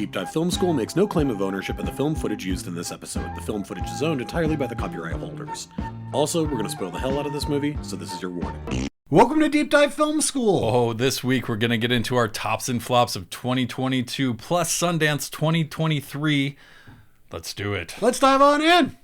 Deep Dive Film School makes no claim of ownership of the film footage used in this episode. The film footage is owned entirely by the copyright holders. Also, we're going to spoil the hell out of this movie, so this is your warning. Welcome to Deep Dive Film School! Oh, this week we're going to get into our tops and flops of 2022 plus Sundance 2023. Let's do it. Let's dive on in!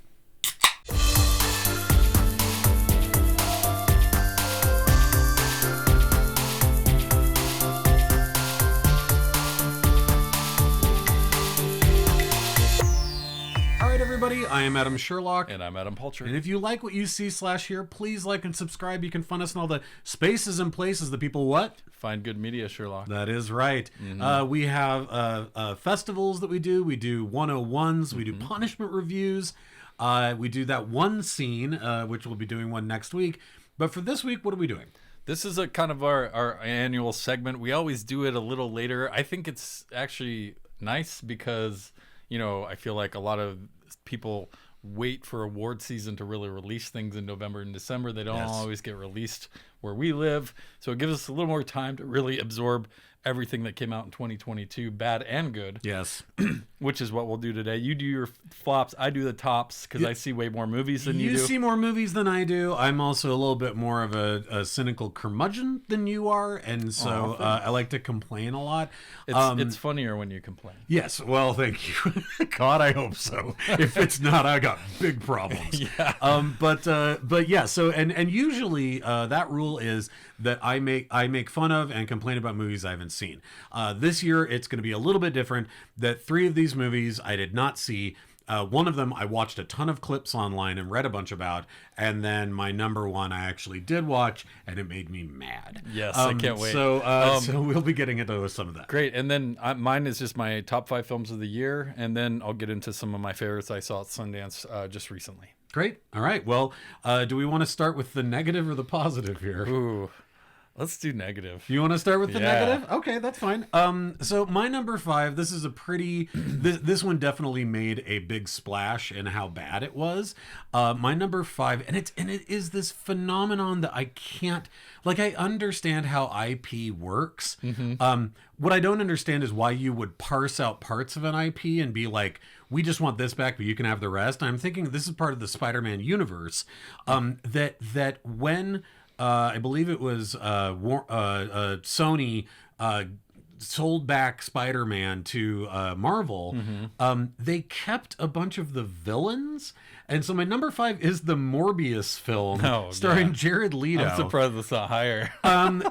Everybody, I am Adam Sherlock. And I'm Adam Palcher. And if you like what you see/hear, please like and subscribe. You can find us in all the spaces and places that people what? Find good media, Sherlock. That is right. We have festivals that we do. We do 101s. We do punishment reviews. We do that one scene, which we'll be doing one next week. But for this week, what are we doing? This is a kind of our annual segment. We always do it a little later. I think it's actually nice because, you know, I feel like a lot of people wait for award season to really release things in November and December. They don't always get released where we live. So it gives us a little more time to really absorb everything that came out in 2022, bad and good. Yes. Which is what we'll do today. You do your flops, I do the tops, because I see way more movies than you do. You see more movies than I do. I'm also a little bit more of a cynical curmudgeon than you are, and so I like to complain a lot. It's funnier when you complain. Yes, well, thank you. God, I hope so. If it's not, I got big problems. Yeah. But yeah. So and usually that rule is that I make fun of and complain about movies I haven't seen. This year it's going to be a little bit different. That 3 of these movies I did not see. One of them I watched a ton of clips online and read a bunch about, and then my number one I actually did watch, and it made me mad. Yes, I can't wait. So we'll be getting into some of that. Great, and then mine is just my top 5 films of the year, and then I'll get into some of my favorites I saw at Sundance just recently. Great. All right. Well, do we want to start with the negative or the positive here? Ooh. Let's do negative. You want to start with the negative? Okay, that's fine. So my number 5, this is a pretty... This one definitely made a big splash in how bad it was. My number 5, and it is this phenomenon that I can't... Like, I understand how IP works. What I don't understand is why you would parse out parts of an IP and be like, we just want this back, but you can have the rest. I'm thinking this is part of the Spider-Man universe. That when... I believe it was Sony sold back Spider-Man to Marvel. They kept a bunch of the villains. And so my number 5 is the Morbius film starring Jared Leto. I'm surprised it's not higher. And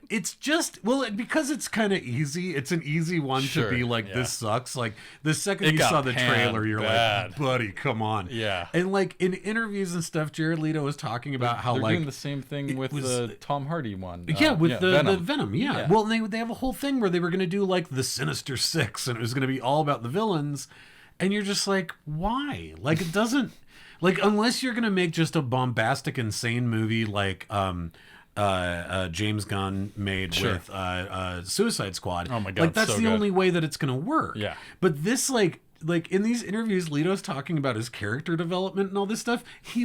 it's just, well, because it's kind of easy. It's an easy one to be like, this sucks. Like the second you saw the trailer, you're like, buddy, come on. Yeah. And like in interviews and stuff, Jared Leto was talking about how they're like doing the same thing with the Tom Hardy one. With the Venom. Yeah. Well, they have a whole thing where they were going to do like the Sinister Six, and it was going to be all about the villains. And you're just like, why? Like, it doesn't... Like, unless you're going to make just a bombastic, insane movie like James Gunn made with Suicide Squad. Oh, my God, like, that's so the good. only way that it's going to work. Yeah. But this, like in these interviews, Leto's talking about his character development and all this stuff. He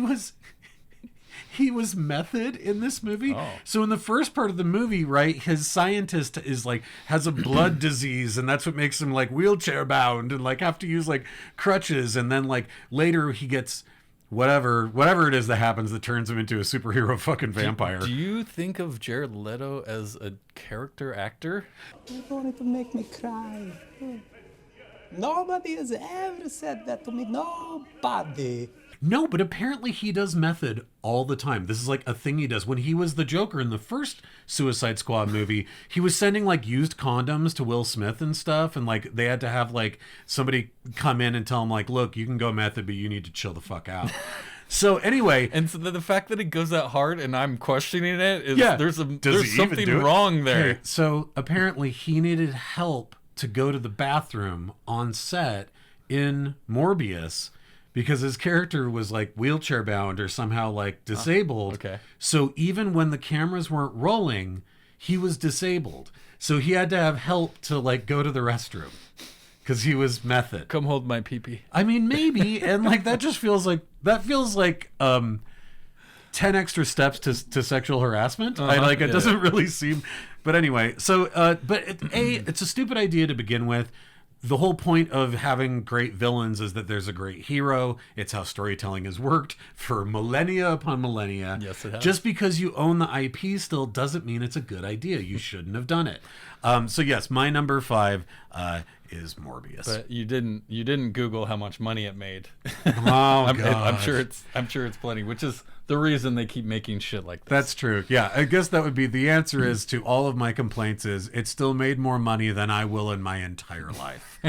was method in this movie. So in the first part of the movie, right, his scientist is like has a blood disease, and that's what makes him like wheelchair bound and like have to use like crutches, and then like later he gets whatever it is that happens that turns him into a superhero fucking vampire. Do you think of Jared Leto as a character actor? You're going to make me cry. Nobody has ever said that to me. Nobody. No, but apparently he does method all the time. This is like a thing he does. When he was the Joker in the first Suicide Squad movie, he was sending like used condoms to Will Smith and stuff, and like they had to have like somebody come in and tell him like, look, you can go method, but you need to chill the fuck out. So anyway, and so the fact that it goes that hard and I'm questioning it is there's something do wrong there. Okay, so apparently he needed help to go to the bathroom on set in Morbius, because his character was like wheelchair bound or somehow like disabled. Okay. So even when the cameras weren't rolling, he was disabled. So he had to have help to like go to the restroom because he was method. Come hold my pee-pee. I mean, maybe. And like, that just feels like 10 extra steps to sexual harassment. It doesn't really seem, but anyway, so, it's a stupid idea to begin with. the whole point of having great villains is that there's a great hero. It's how storytelling has worked for millennia upon millennia. Yes, it has. Just because you own the IP still doesn't mean it's a good idea. You shouldn't have done it. So yes, my number 5 is Morbius. But you didn't Google how much money it made. Oh, I'm sure it's plenty, which is the reason they keep making shit like this. That's true. Yeah, I guess that would be the answer is to all of my complaints is it still made more money than I will in my entire life,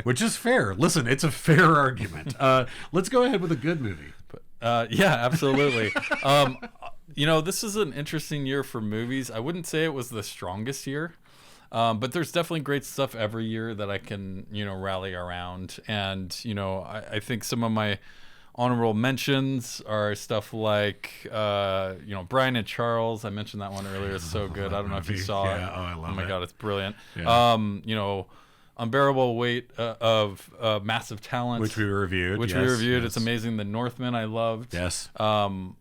which is fair. Listen, it's a fair argument. Let's go ahead with a good movie. Yeah, absolutely. This is an interesting year for movies. I wouldn't say it was the strongest year. But there's definitely great stuff every year that I can, rally around. And, I think some of my honorable mentions are stuff like, Brian and Charles. I mentioned that one earlier. It's so good. I don't know if you saw it. Oh, I love it. Oh my God, it's brilliant. Yeah. Unbearable Weight of Massive Talent. Which we reviewed. Yes. It's amazing. The Northman I loved. Yes. All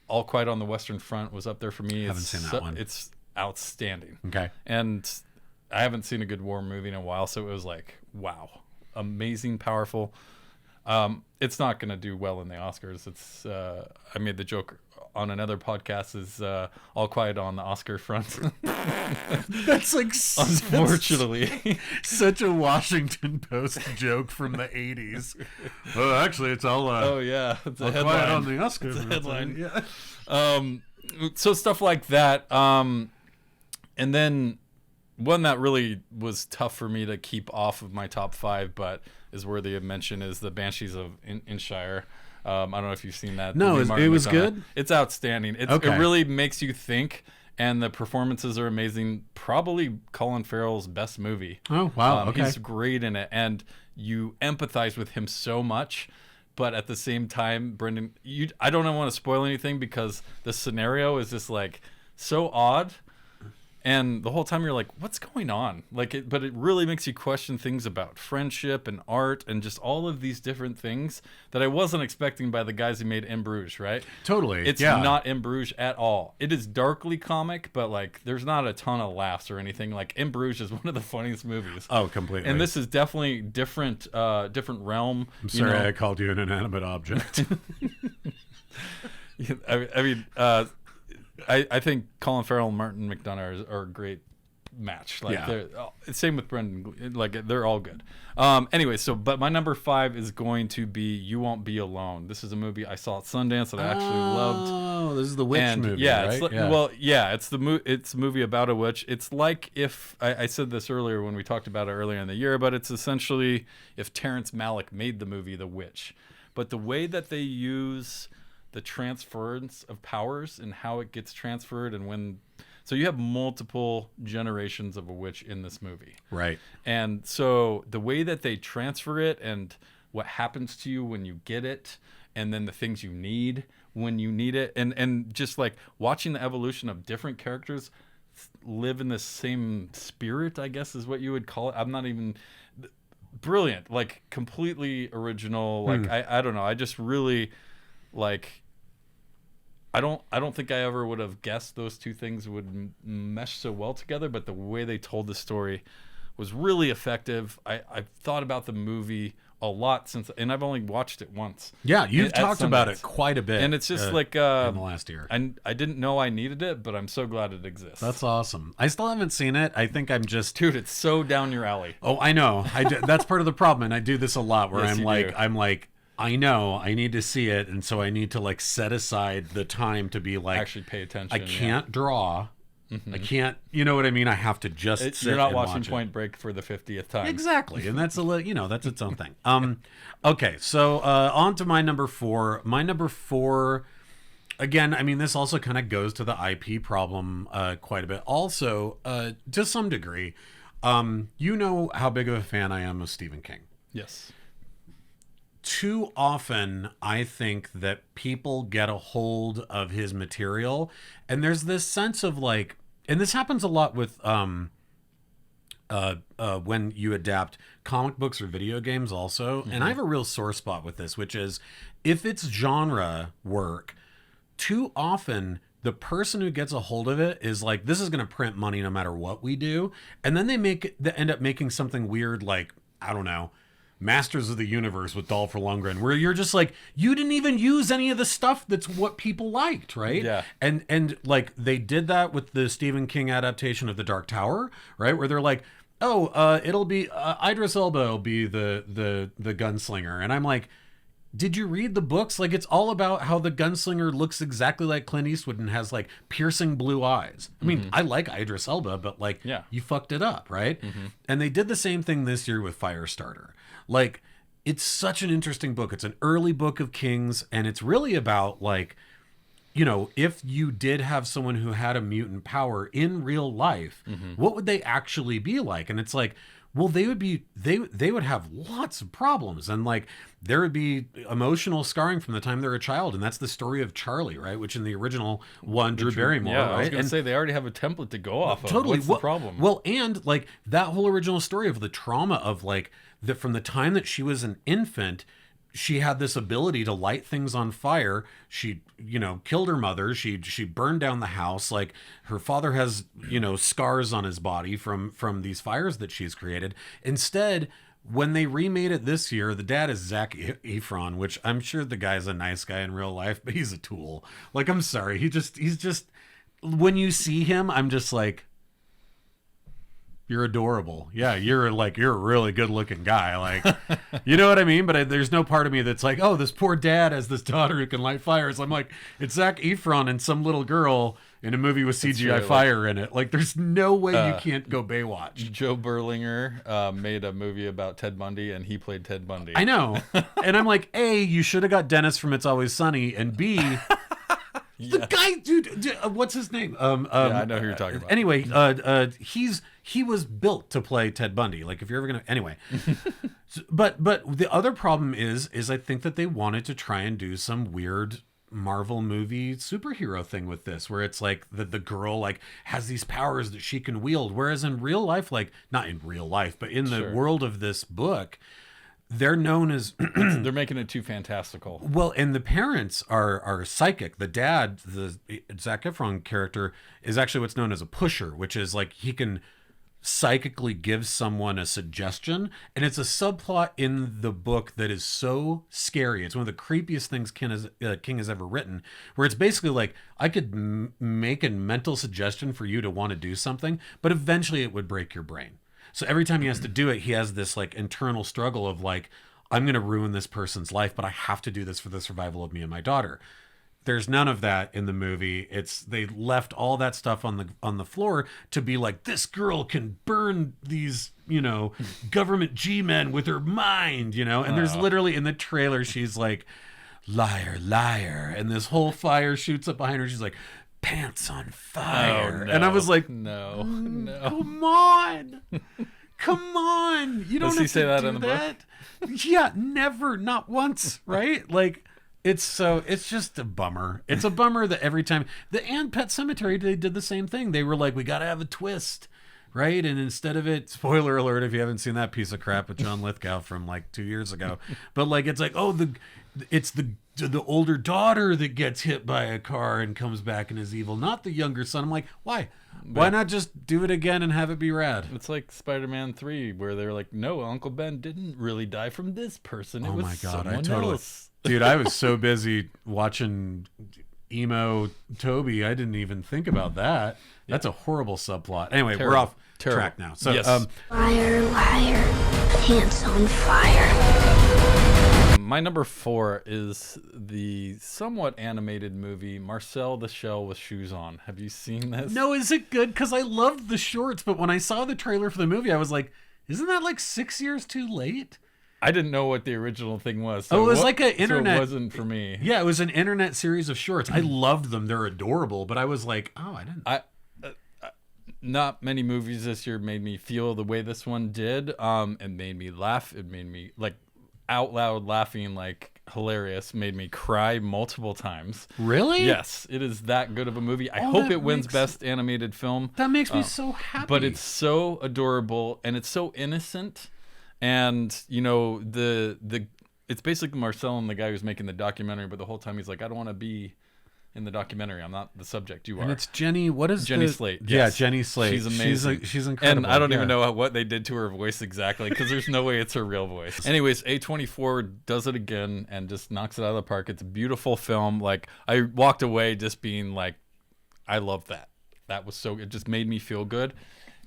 Quiet on the Western Front was up there for me. Haven't seen that one. It's outstanding. Okay. And I haven't seen a good war movie in a while, so it was like, wow, amazing, powerful. It's not going to do well in the Oscars. It's I made the joke on another podcast is All Quiet on the Oscar front. That's like unfortunately such a Washington Post joke from the 80s. Well, actually, it's all oh yeah, it's All a headline. Quiet on the Oscar It's a headline. Yeah. So stuff like that. And then one that really was tough for me to keep off of my top 5, but is worthy of mention, is the Banshees of Inisherin. I don't know if you've seen that. No, it was good? It's outstanding. It really makes you think, and the performances are amazing. Probably Colin Farrell's best movie. Oh, wow. Okay. He's great in it, and you empathize with him so much. But at the same time, Brendan, I don't want to spoil anything because the scenario is just like so odd. And the whole time you're like, what's going on? But it really makes you question things about friendship and art and just all of these different things that I wasn't expecting by the guys who made In Bruges, right? Totally. It's not In Bruges at all. It is darkly comic, but like there's not a ton of laughs or anything. Like In Bruges is one of the funniest movies. Oh, completely. And this is definitely different realm. I'm sorry I called you an inanimate object. I think Colin Farrell and Martin McDonagh are a great match. Same with Brendan. Like they're all good. Anyway, but my number 5 is going to be You Won't Be Alone. This is a movie I saw at Sundance that I actually loved. Oh, this is the witch movie, right? It's a movie about a witch. It's like if I said this earlier when we talked about it earlier in the year, but it's essentially if Terrence Malick made the movie The Witch. But the way that they use the transference of powers and how it gets transferred so you have multiple generations of a witch in this movie, right? And so the way that they transfer it and what happens to you when you get it, and then the things you need when you need it, and just like watching the evolution of different characters live in the same spirit, I guess is what you would call it. I'm not even brilliant, like completely original. Like I don't know, I just really like I don't think I ever would have guessed those two things would mesh so well together, but the way they told the story was really effective. I've thought about the movie a lot and I've only watched it once. Yeah, you've talked about it quite a bit. And it's just in the last year. I didn't know I needed it, but I'm so glad it exists. That's awesome. I still haven't seen it. I think I'm just... Dude, it's so down your alley. Oh, I know. That's part of the problem, and I do this a lot where Yes, I'm like, I know I need to see it, and so I need to like set aside the time to be like, actually pay attention. I can't draw. Mm-hmm. I can't, you know what I mean? I have to just sit You're not and watching watch Point Break for the 50th time. Exactly. And that's that's its own thing. Okay, so on to my number 4. My number 4, again, I mean, this also kind of goes to the IP problem quite a bit. Also, to some degree, you know how big of a fan I am of Stephen King. Yes. Too often, I think that people get a hold of his material, and there's this sense of like, and this happens a lot with when you adapt comic books or video games also. Mm-hmm. And I have a real sore spot with this, which is if it's genre work, too often the person who gets a hold of it is like, this is going to print money no matter what we do. And then they end up making something weird like I don't know, Masters of the Universe with Dolph Lundgren, where you're just like, you didn't even use any of the stuff that's what people liked, right? Yeah. And like they did that with the Stephen King adaptation of The Dark Tower, right? Where they're like, oh, it'll be Idris Elba will be the gunslinger, and I'm like, did you read the books? Like, it's all about how the gunslinger looks exactly like Clint Eastwood and has like piercing blue eyes. I mean, I like Idris Elba, but like, Yeah. you fucked it up, right? And they did the same thing this year with Firestarter. Like, it's such an interesting book. It's an early book of King's, and it's really about like, you know, if you did have someone who had a mutant power in real life, what would they actually be like? And it's like, well, they would have lots of problems, and like there would be emotional scarring from the time they're a child, and that's the story of Charlie, right? Which in the original one, Drew Barrymore, Yeah, right? I was gonna And say they already have a template to go off of. totally. What's the problem? Well, and like that whole original story of the trauma of like that from the time that she was an infant, she had this ability to light things on fire. She, you know, killed her mother. She burned down the house. Like her father has, you know, scars on his body from these fires that she's created. Instead, when they remade it this year, the dad is Zac Efron, which I'm sure the guy's a nice guy in real life, but he's a tool. Like, I'm sorry. He's just when you see him, I'm just like, you're adorable. Yeah, you're a really good looking guy. Like, you know what I mean? But there's no part of me that's like, oh, this poor dad has this daughter who can light fires. I'm like, it's Zac Efron and some little girl in a movie with CGI fire in it. Like, there's no way you can't go Baywatch. Joe Berlinger made a movie about Ted Bundy, and he played Ted Bundy. I know. And I'm like, A, you should have got Dennis from It's Always Sunny, and B, the guy, dude, what's his name? Yeah, I know who you're talking about. Anyway, he was built to play Ted Bundy. Like, if you're ever gonna, anyway. But the other problem is I think that they wanted to try and do some weird Marvel movie superhero thing with this, where it's like the girl like has these powers that she can wield, whereas in real life, like not in real life, but in the world of this book, they're known as they're making it too fantastical. well, and the parents are psychic. The dad, the Zac Efron character, is actually what's known as a pusher, which is like he can psychically give someone a suggestion, and it's a subplot in the book that is so scary. It's one of the creepiest things King has ever written, where it's basically like I could make a mental suggestion for you to want to do something, but eventually it would break your brain. So every time he has to do it, he has this like internal struggle of like, I'm going to ruin this person's life, but I have to do this for the survival of me and my daughter. There's none of that in the movie. They left all that stuff on the floor to be like, this girl can burn these, you know, government G-men with her mind, you know. And there's literally in the trailer, she's like, liar, liar, and this whole fire shoots up behind her. She's like, pants on fire. Oh, no. And I was like, no. come on. Come on. You don't Does have he say to that do in the that. Yeah, never, not once, right? Like, it's just a bummer. It's a bummer that every time and Pet Sematary, they did the same thing. They were like, we got to have a twist, right? And instead of it, spoiler alert if you haven't seen that piece of crap with John Lithgow from like 2 years ago, but like it's like, oh, it's the older daughter that gets hit by a car and comes back and is evil, not the younger son. I'm like, why? Why not just do it again and have it be rad? It's like Spider-Man 3, where they're like, no, Uncle Ben didn't really die from this person. It Oh was my God, I someone totally, else. dude, I was so busy watching emo Toby, I didn't even think about that. That's a horrible subplot. Anyway, we're off track now. So, Yes. Liar, liar, pants on fire. My number 4 is the somewhat animated movie Marcel the Shell with Shoes On. Have you seen this? no, is it good? Because I loved the shorts, but when I saw the trailer for the movie, I was like, isn't that like 6 years too late? I didn't know what the original thing was. Oh, it was like an internet. So it wasn't for me. Yeah, it was an internet series of shorts. I loved them. They're adorable, but I was like, oh, I didn't. Not many movies this year made me feel the way this one did. It made me laugh. It made me like out loud laughing, like hilarious. Made me cry multiple times. Really? Yes, it is that good of a movie. I hope it wins Best Animated Film. That makes me so happy. But it's so adorable and it's so innocent. And you know it's basically Marcel and the guy who's making the documentary, but the whole time he's like, I don't want to be in the documentary. I'm not the subject. You are. And it's Jenny. What is Jenny the... Slate? Yeah, Yes. Jenny Slate. She's amazing. She's incredible. And I don't yeah. even know what they did to her voice exactly because there's no way it's her real voice. Anyways, A24 does it again and just knocks it out of the park. It's a beautiful film. Like, I walked away just being like, I love that. That was so... It just made me feel good.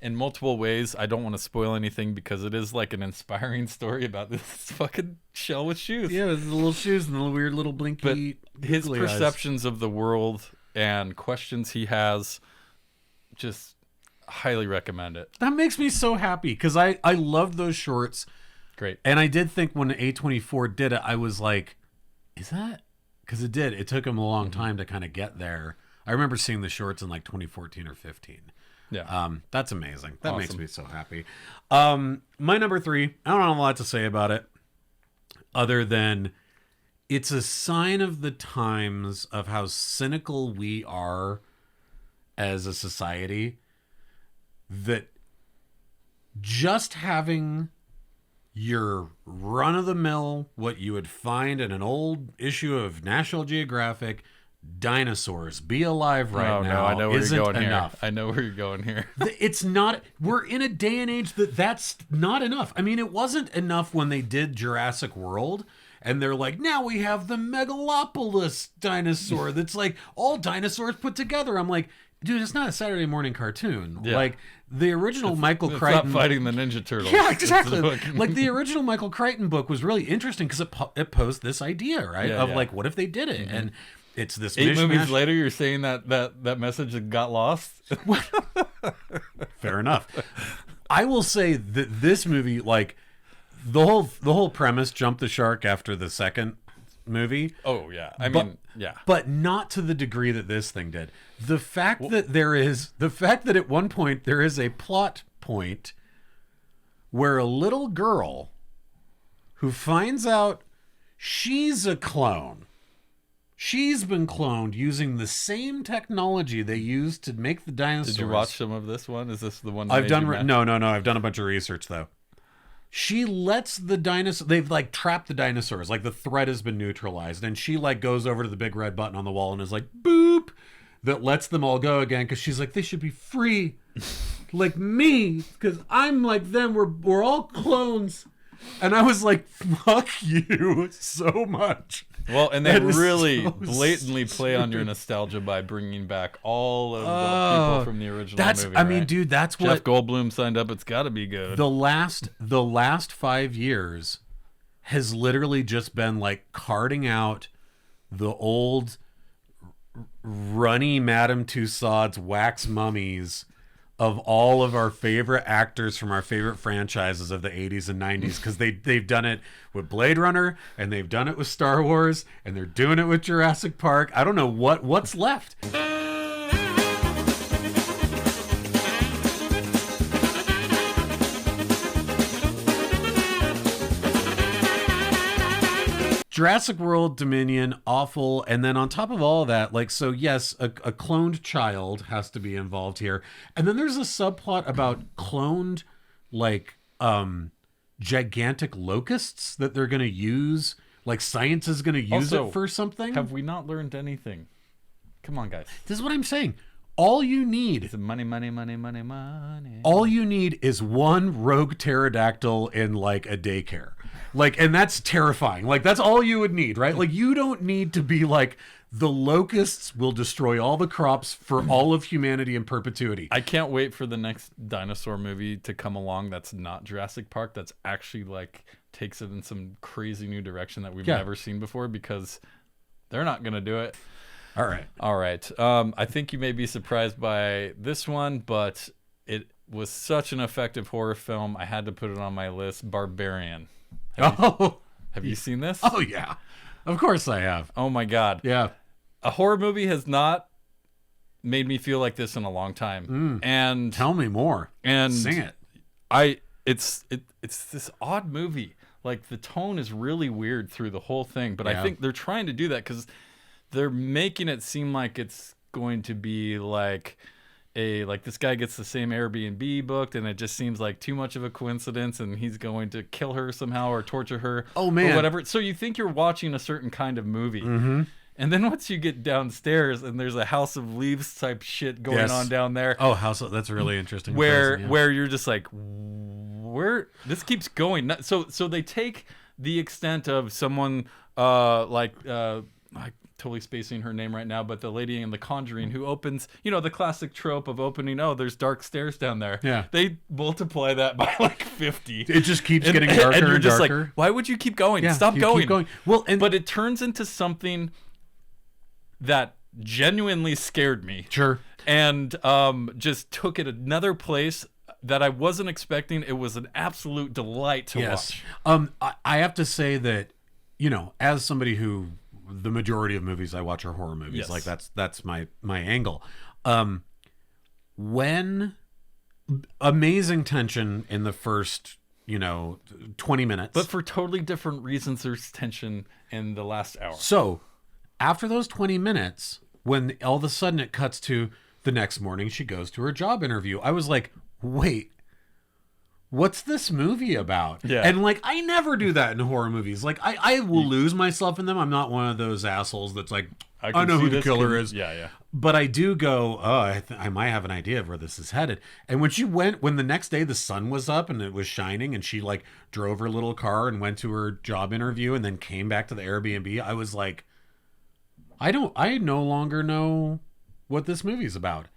In multiple ways. I don't want to spoil anything because it is like an inspiring story about this fucking shell with shoes. Yeah, with the little shoes and the weird little But blinky. his googly eyes. perceptions of the world and questions he has, just highly recommend it. That makes me so happy because I loved those shorts. Great. And I did think when A24 did it, I was like, is that? Because it did. It took him a long time to kind of get there. I remember seeing the shorts in like 2014 or 15. Yeah. That's amazing. That makes Awesome. me so happy. My number 3, I don't have a lot to say about it other than it's a sign of the times of how cynical we are as a society, that just having your run-of-the-mill, what you would find in an old issue of National Geographic, dinosaurs be alive right now, I know where isn't you're going enough. here. I know where you're going here. It's not. We're in a day and age that's not enough. I mean, it wasn't enough when they did Jurassic World, and they're like, now we have the Megalopolis dinosaur that's like all dinosaurs put together. I'm like, dude, it's not a Saturday morning cartoon. Yeah. Like the original Michael It's Crichton. not fighting the Ninja Turtles. Yeah, It's exactly. fucking- Like the original Michael Crichton book was really interesting because it posed this idea, right? Yeah, of yeah. like, what if they did it? And it's this 8 mishmash. movies later, you're saying that message that got lost? Fair enough. I will say that this movie, like the whole premise, jumped the shark after the second movie. Oh, yeah. I But- mean, yeah. But not to the degree that this thing did. The fact that at one point there is a plot point where a little girl who finds out she's a clone. She's been cloned using the same technology they used to make the dinosaurs. Did you watch some of this one? Is this the one that I've made done you mad? no. I've done a bunch of research though. She lets the dinosaur. They've like trapped the dinosaurs. Like the threat has been neutralized, and she like goes over to the big red button on the wall and is like, "Boop," that lets them all go again because she's like, they should be free, like me, because I'm like them. We're all clones, and I was like, "Fuck you so much." Well, and they That is really so blatantly play on your stupid. nostalgia by bringing back all of the people from the original movie. I mean, right? dude, that's Jeff what Goldblum signed up. It's got to be good. the last 5 years has literally just been like carting out the old runny Madame Tussauds wax mummies of all of our favorite actors from our favorite franchises of the 80s and 90s, because they've done it with Blade Runner and they've done it with Star Wars and they're doing it with Jurassic Park. I don't know what's left. Jurassic World, Dominion, awful. And then on top of all that, like, so yes, a cloned child has to be involved here. And then there's a subplot about cloned, like, gigantic locusts that they're going to use. Like, science is going to use Also, it for something. Have we not learned anything? Come on, guys. This is what I'm saying. All you need It's money, money, money, money, money. all you need is one rogue pterodactyl in like a daycare. Like, and that's terrifying. Like, that's all you would need, right? Like, you don't need to be like, the locusts will destroy all the crops for all of humanity in perpetuity. I can't wait for the next dinosaur movie to come along that's not Jurassic Park, that's actually like takes it in some crazy new direction that we've Yeah. never seen before, because they're not going to do it. All right. All right. I think you may be surprised by this one, but it was such an effective horror film. I had to put it on my list. Barbarian. Have you seen this? Oh, yeah. Of course I have. Oh my God. Yeah. A horror movie has not made me feel like this in a long time. And Tell me more. and Sing it. it's this odd movie. Like, the tone is really weird through the whole thing, but Yeah. I think they're trying to do that because they're making it seem like it's going to be like this guy gets the same Airbnb booked, and it just seems like too much of a coincidence, and he's going to kill her somehow or torture her. Oh, man. Or whatever. So you think you're watching a certain kind of movie. And And then once you get downstairs and there's a House of Leaves type shit going Yes. on down there. Oh, that's a really interesting. Where person, yeah. where you're just like, where this keeps going. So they take the extent of someone like I'm totally spacing her name right now, but the lady in The Conjuring who opens, the classic trope of opening, there's dark stairs down there. Yeah. They multiply that by like 50. It just keeps getting darker and you're and just darker. like, why would you keep going? Yeah, Stop you going. keep going. Well, but it turns into something that genuinely scared me. Sure. And just took it another place that I wasn't expecting. It was an absolute delight to watch. I have to say that, as somebody who the majority of movies I watch are horror movies. Yes. Like that's my angle. When amazing tension in the first, 20 minutes. But for totally different reasons, there's tension in the last hour. So after those 20 minutes, when all of a sudden it cuts to the next morning, she goes to her job interview. I was like, wait, what's this movie about? Yeah. And like, I never do that in horror movies. Like I will lose myself in them. I'm not one of those assholes that's like, I can know see who the this killer can- is. Yeah. But I do go, I might have an idea of where this is headed. And when the next day the sun was up and it was shining and she like drove her little car and went to her job interview and then came back to the Airbnb, I was like, I no longer know what this movie's about.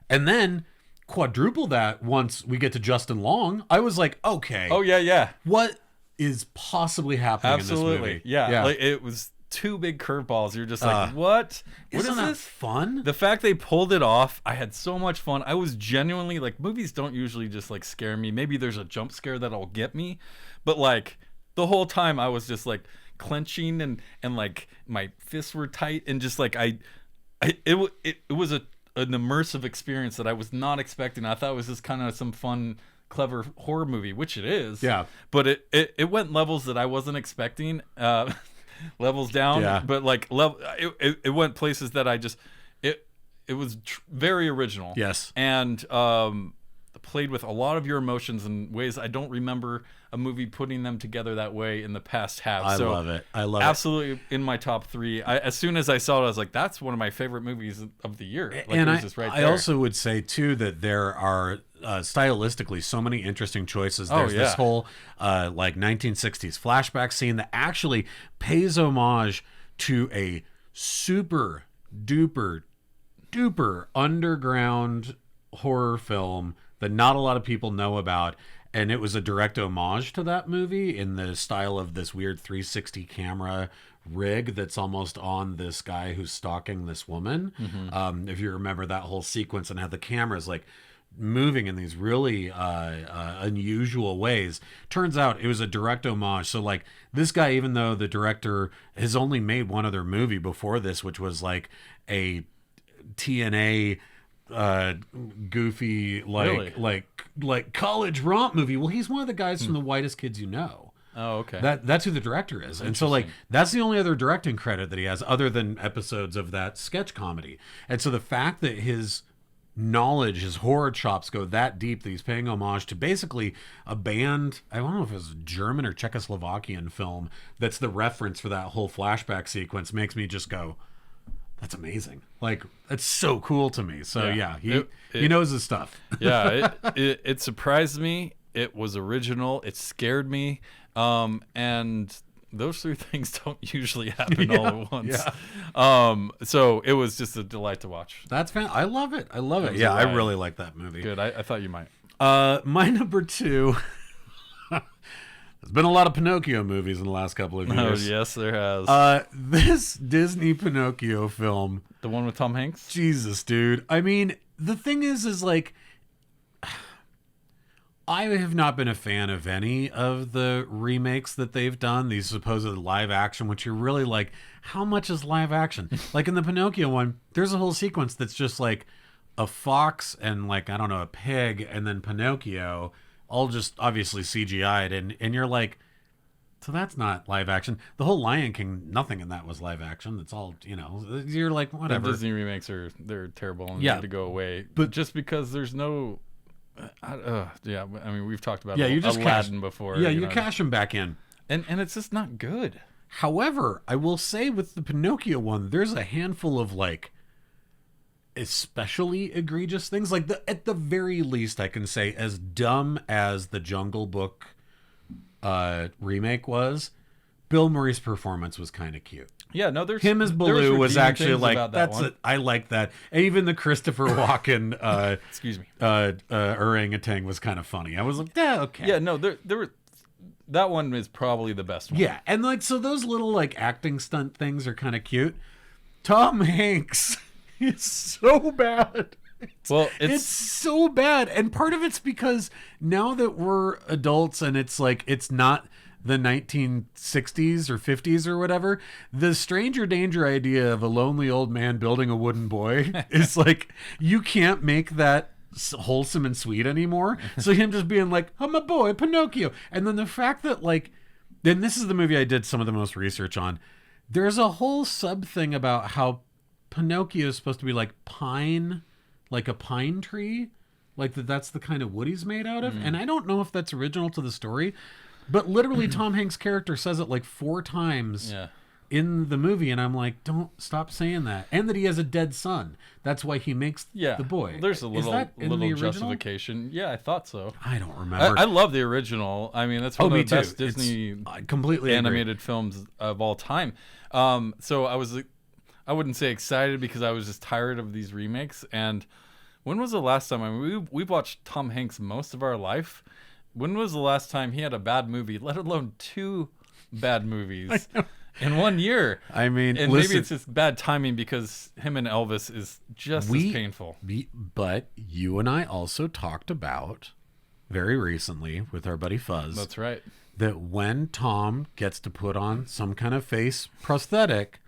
And then quadruple that once we get to Justin Long, I was like, okay. Oh, yeah. What is possibly happening in this Absolutely. movie? Yeah. Like, it was two big curveballs. You're just like, what? What Isn't is that this? fun? The fact they pulled it off, I had so much fun. I was genuinely like, movies don't usually just like scare me. Maybe there's a jump scare that'll get me, but like the whole time I was just like clenching and like my fists were tight and just like it was an immersive experience that I was not expecting. I thought it was just kind of some fun, clever horror movie, which it is. Yeah. But it went levels that I wasn't expecting. Levels down. Yeah. But like it went places that I just it was very original. Yes. And played with a lot of your emotions in ways I don't remember a movie putting them together that way in the past half. I love it. Absolutely in my top 3. As soon as I saw it, I was like, that's one of my favorite movies of the year. Like, And it was just right I there. also would say too that there are stylistically so many interesting choices. There's yeah. this whole like 1960s flashback scene that actually pays homage to a super duper underground horror film that not a lot of people know about, and it was a direct homage to that movie in the style of this weird 360 camera rig that's almost on this guy who's stalking this woman. If you remember that whole sequence and how the camera's like moving in these really unusual ways. Turns out it was a direct homage. So like this guy, even though the director has only made one other movie before this, which was like a TNA goofy Really? like college romp movie. Well, he's one of the guys from The Whitest Kids You Know. Oh, okay. That's who the director is. And so like that's the only other directing credit that he has other than episodes of that sketch comedy. And so the fact that his knowledge, his horror chops go that deep that he's paying homage to basically a band, I don't know if it was a German or Czechoslovakian film, that's the reference for that whole flashback sequence, makes me just go, that's amazing. Like, that's so cool to me. So yeah, he knows his stuff. Yeah, it surprised me. It was original. It scared me. And those 3 things don't usually happen all at once. Yeah. So it was just a delight to watch. That's I love it. I love it. was Yeah, a I ride. really like that movie. Good. I thought you might. My number 2. There's been a lot of Pinocchio movies in the last couple of Oh, years. yes, there has. This Disney Pinocchio film, The one with Tom Hanks? Jesus, dude. I mean, the thing is like, I have not been a fan of any of the remakes that they've done, these supposed live action, which you're really like, how much is live action? Like in the Pinocchio one, there's a whole sequence that's just like a fox and like, I don't know, a pig, and then Pinocchio, all just obviously CGI'd, and you're like, so that's not live action. The whole Lion King, nothing in that was live action. It's all, you're like, The whatever. Disney remakes they're terrible and Yeah. need to go away. But- just because there's no... yeah, I mean, we've talked about Yeah, you just Aladdin cash, before. Yeah, you you know. cash them back in. And it's just not good. However, I will say with the Pinocchio one, there's a handful of like especially egregious things. Like at the very least, I can say, as dumb as the Jungle Book remake was, Bill Murray's performance was kind of cute. Yeah, no, there's Him as Baloo was actually like, that's it. I like that. And even the Christopher Walken Excuse me. orangutan was kind of funny. I was like, yeah, okay. Yeah, no, there were. That one is probably the best one. Yeah, and like so those little like acting stunt things are kind of cute. Tom Hanks is so bad. It's so bad, and part of it's because now that we're adults and it's like it's not the 1960s or 50s or whatever, the stranger danger idea of a lonely old man building a wooden boy is like, you can't make that wholesome and sweet anymore. So him just being like, I'm a boy, Pinocchio. And then the fact that like, then this is the movie I did some of the most research on. There's a whole sub thing about how Pinocchio is supposed to be like pine, like a pine tree, like that's the kind of wood he's made out of. And I don't know if that's original to the story, but literally Tom Hanks' character says it like 4 times in the movie, and I'm like, don't stop saying that. And that he has a dead son. That's why he makes the boy. There's a little the justification. Yeah, I thought so. I don't remember. I love the original. I mean, that's one of the best It's Disney completely animated films of all time. So I wouldn't say excited because I was just tired of these remakes. And when was the last time? I mean, we've watched Tom Hanks most of our life. When was the last time he had a bad movie, let alone 2 bad movies in 1 year? I mean, and maybe it's just bad timing because him and Elvis is just as painful. But you and I also talked about very recently with our buddy Fuzz. That's right. That when Tom gets to put on some kind of face prosthetic,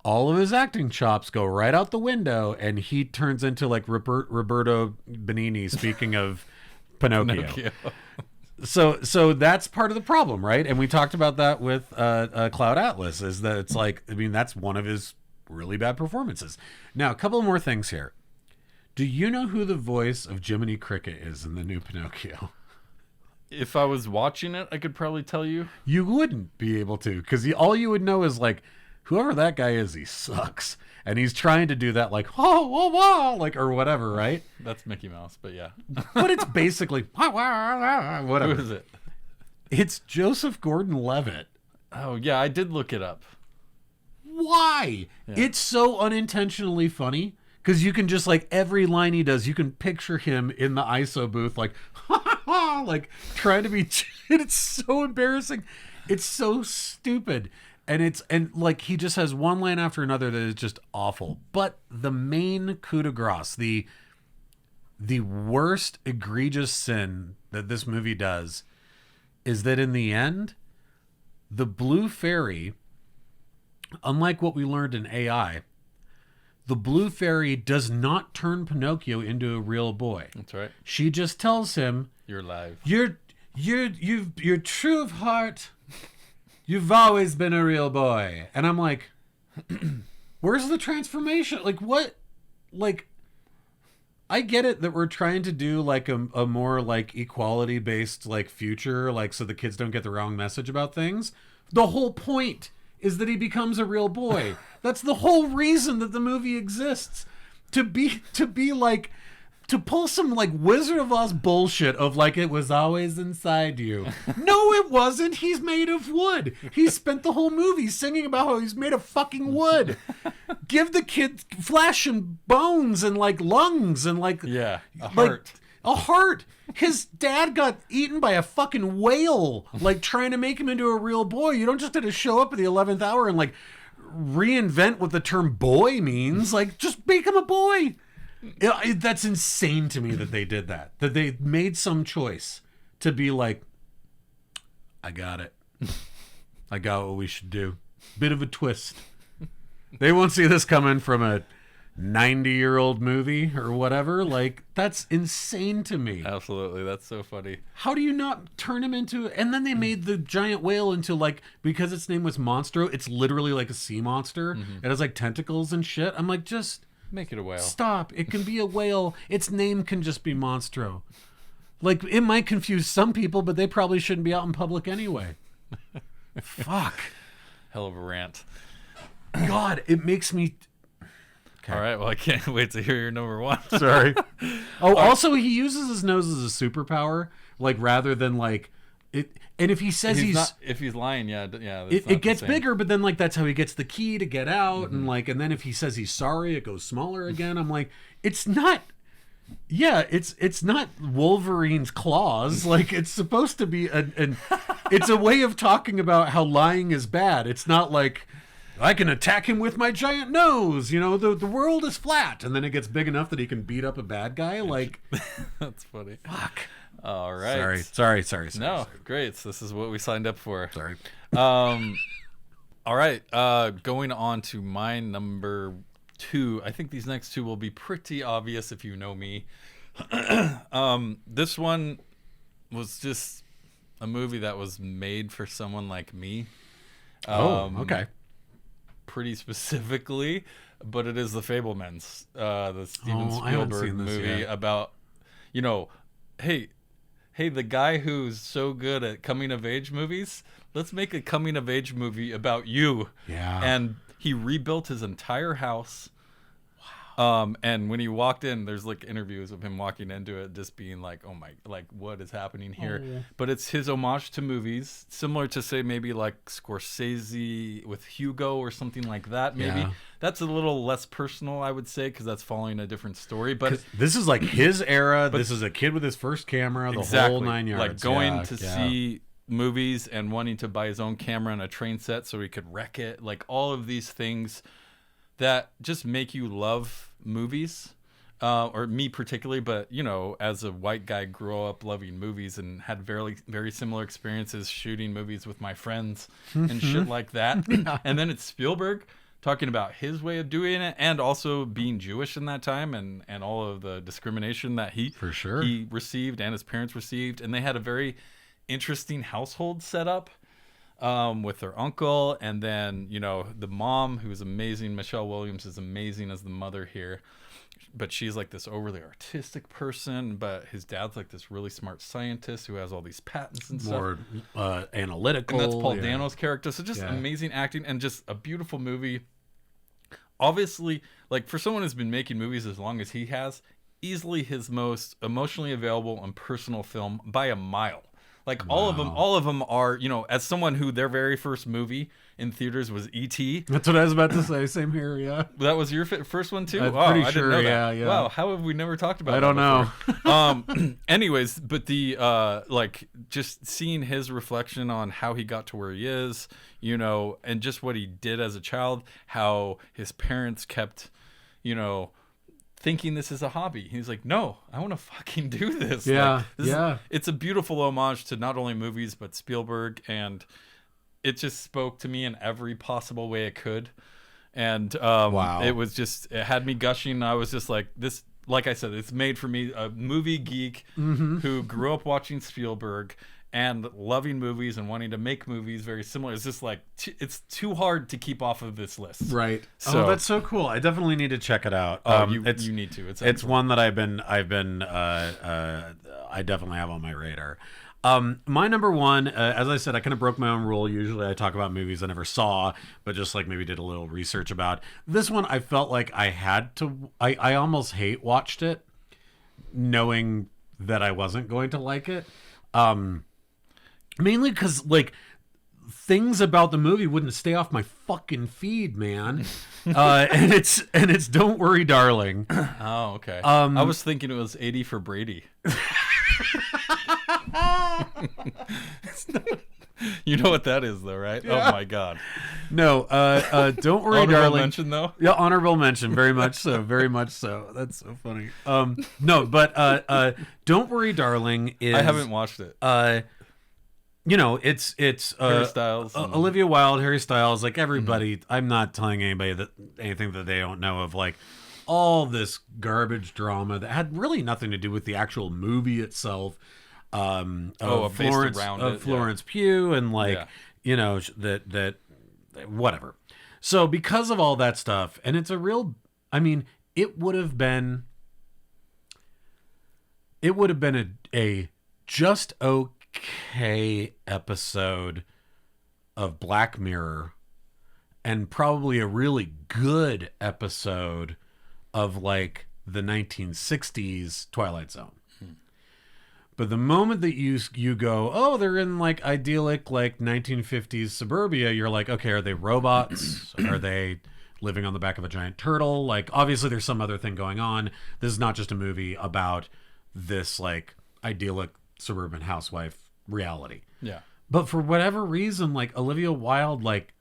all of his acting chops go right out the window, and he turns into like Roberto Benigni. Speaking of Pinocchio. So that's part of the problem, right? And we talked about that with Cloud Atlas, is that it's like, I mean, that's one of his really bad performances. Now, a couple more things here. Do you know who the voice of Jiminy Cricket is in the new Pinocchio? If I was watching it, I could probably tell you. You wouldn't be able to, because all you would know is like, whoever that guy is, he sucks. And he's trying to do that like, oh, whoa, whoa, like, or whatever, right? That's Mickey Mouse, but yeah. But it's basically, whatever. Who is it? It's Joseph Gordon-Levitt. Oh, yeah, I did look it up. Why? Yeah. It's so unintentionally funny, because you can just, like, every line he does, you can picture him in the ISO booth, like, like, trying to be, it's so embarrassing. It's so stupid. And like he just has one line after another that is just awful. But the main coup de grace, the worst egregious sin that this movie does, is that in the end, the Blue Fairy, unlike what we learned in AI, the Blue Fairy does not turn Pinocchio into a real boy. That's right. She just tells him, "You're alive. You're true of heart. You've always been a real boy." And I'm like, where's the transformation? Like, what? Like, I get it that we're trying to do like a more like equality based like future, like so the kids don't get the wrong message about things. The whole point is that he becomes a real boy. That's the whole reason that the movie exists. To be like, to pull some like Wizard of Oz bullshit of like it was always inside you. No, it wasn't. He's made of wood. He spent the whole movie singing about how he's made of fucking wood. Give the kid flesh and bones and like lungs and like a heart. Like, a heart. His dad got eaten by a fucking whale, like trying to make him into a real boy. You don't just have to show up at the 11th hour and like reinvent what the term boy means. Like, just make him a boy. That's insane to me that they did that. That they made some choice to be like, I got it. I got what we should do. Bit of a twist. They won't see this coming from a 90-year-old movie or whatever. Like, that's insane to me. Absolutely. That's so funny. How do you not turn him into... And then they made the giant whale into, like... Because its name was Monstro, it's literally like a sea monster. Mm-hmm. It has, like, tentacles and shit. I'm like, just... Make it a whale. Stop. It can be a whale. Its name can just be Monstro. Like, it might confuse some people, but they probably shouldn't be out in public anyway. Fuck. hell of a rant. God, it makes me. Okay. All right, well, I can't wait to hear your number one. Sorry. Oh, also, he uses his nose as a superpower, like rather than like it. And if he says if he's lying, yeah. It gets bigger, but then like that's how he gets the key to get out, and then if he says he's sorry, it goes smaller again. I'm like, it's not. Yeah, it's not Wolverine's claws. Like it's supposed to be it's a way of talking about how lying is bad. It's not like I can attack him with my giant nose. You know, the world is flat, and then it gets big enough that he can beat up a bad guy. Like that's funny. Fuck. All right. Sorry. No, great. So this is what we signed up for. Sorry. All right. Going on to my number 2. I think these next 2 will be pretty obvious if you know me. This one was just a movie that was made for someone like me. Okay. Pretty specifically, but it is The Fabelmans, the Steven Spielberg movie about, hey, the guy who's so good at coming of age movies, let's make a coming of age movie about you. Yeah. And he rebuilt his entire house. Wow. And when he walked in, there's like interviews of him walking into it, just being like, "Oh my, like what is happening here?" Oh. But it's his homage to movies, similar to say maybe like Scorsese with Hugo or something like that. Maybe that's a little less personal, I would say, because that's following a different story. But this is like his era. This is a kid with his first camera, the whole 9 yards. Like going to see movies and wanting to buy his own camera and a train set so he could wreck it. Like all of these things that just make you love movies, or me particularly, but as a white guy, grew up loving movies and had very, very similar experiences shooting movies with my friends and shit like that. And then it's Spielberg talking about his way of doing it, and also being Jewish in that time, and all of the discrimination that he received and his parents received. And they had a very interesting household setup. With her uncle, and then the mom, who is amazing. Michelle Williams is amazing as the mother here, but she's like this overly artistic person, but his dad's like this really smart scientist who has all these patents and more stuff. Analytical, and that's Paul Dano's character. So just amazing acting and just a beautiful movie. Obviously, like for someone who's been making movies as long as he has, easily his most emotionally available and personal film by a mile. Like all of them are, as someone who their very first movie in theaters was E.T. That's what I was about to say. Same here, yeah. That was your first one too? I'm wow, pretty I sure, didn't know that. yeah. Wow, how have we never talked about that? I don't know. Anyways, but the like just seeing his reflection on how he got to where he is, and just what he did as a child, how his parents kept, thinking this is a hobby. He's like, no, I want to fucking do this. Yeah, It's a beautiful homage to not only movies but Spielberg, and it just spoke to me in every possible way it could. And it had me gushing. I was just like, this, like I said, it's made for me, a movie geek who grew up watching Spielberg and loving movies and wanting to make movies very similar. It's just like it's too hard to keep off of this list. Right. So that's so cool. I definitely need to check it out. You need to. It's one that I definitely have on my radar. My number one, as I said, I kind of broke my own rule. Usually I talk about movies I never saw, but just like maybe did a little research about. This one I felt like I had to, I almost hate watched it knowing that I wasn't going to like it. Mainly because like things about the movie wouldn't stay off my fucking feed, man. And it's Don't Worry, Darling. Oh, okay. I was thinking it was 80 for Brady. You know what that is, though, right? Yeah. Oh my god. No, Don't Worry, honorable Darling. Mention, though. Yeah, honorable mention. Very much so. Very much so. That's so funny. No, but Don't Worry, Darling is. I haven't watched it. It's Harry Styles, Olivia Wilde, Harry Styles, like everybody. I'm not telling anybody anything that they don't know of, like all this garbage drama that had really nothing to do with the actual movie itself. Florence Pugh and that whatever. So because of all that stuff, and it's a real, I mean, it would have been a just okay episode of Black Mirror and probably a really good episode of like the 1960s Twilight Zone. But the moment that you go, oh, they're in like idyllic like 1950s suburbia, you're like, okay, are they robots? Are they living on the back of a giant turtle? Like, obviously there's some other thing going on. This is not just a movie about this like idyllic suburban housewife reality. Yeah. But for whatever reason, like Olivia Wilde like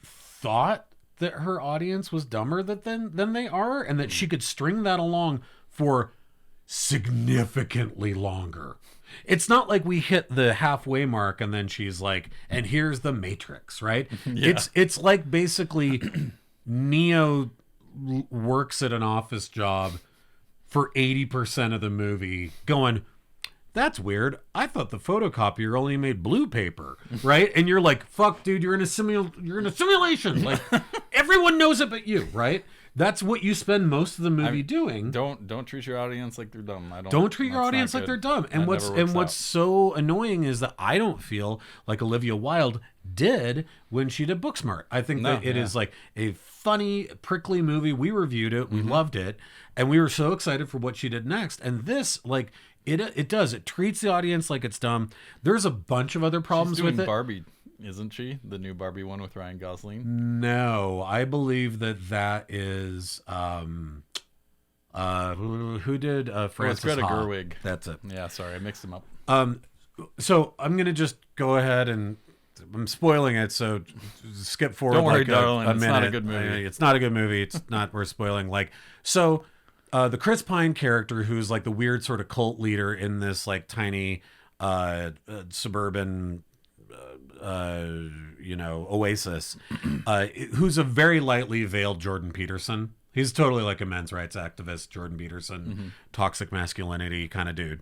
thought that her audience was dumber than they are, and that she could string that along for significantly longer. It's not like we hit the halfway mark and then she's like, and here's the Matrix, right? Yeah. It's like basically Neo works at an office job for 80% of the movie going, that's weird. I thought the photocopier only made blue paper, right? And you're like, fuck, dude, you're in a simulation. Like everyone knows it but you, right? That's what you spend most of the movie doing. Don't treat your audience like they're dumb. Don't treat your audience like they're dumb. And what's so annoying is that I don't feel like Olivia Wilde did when she did Booksmart. I think that it is like a funny, prickly movie. We reviewed it, we loved it, and we were so excited for what she did next. And this, like, it does. It treats the audience like it's dumb. There's a bunch of other problems with it. Barbie, isn't she? The new Barbie one with Ryan Gosling? No, I believe that is who did Frances Greta Ha. Gerwig. That's it. Yeah, sorry, I mixed them up. So I'm gonna just go ahead and I'm spoiling it, so skip forward. Don't worry, like darling. a It's minute. not a good movie. It's not a good movie. It's not worth spoiling. Like so. The Chris Pine character, who's like the weird sort of cult leader in this like tiny suburban, oasis, who's a very lightly veiled Jordan Peterson. He's totally like a men's rights activist, Jordan Peterson, toxic masculinity kind of dude.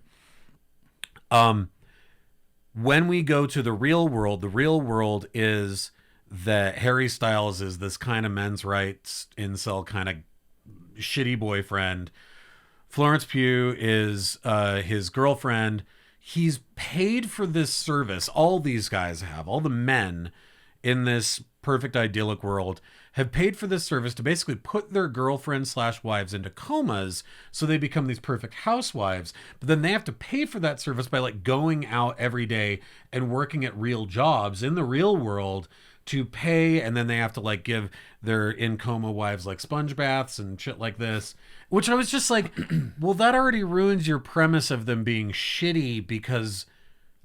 When we go to the real world is that Harry Styles is this kind of men's rights incel kind of shitty boyfriend. Florence Pugh is his girlfriend. He's paid for this service. All these guys have, all the men in this perfect idyllic world have paid for this service to basically put their girlfriends / wives into comas so they become these perfect housewives. But then they have to pay for that service by like going out every day and working at real jobs in the real world to pay, and then they have to like give their in coma wives like sponge baths and shit like this, which I was just like, well, that already ruins your premise of them being shitty, because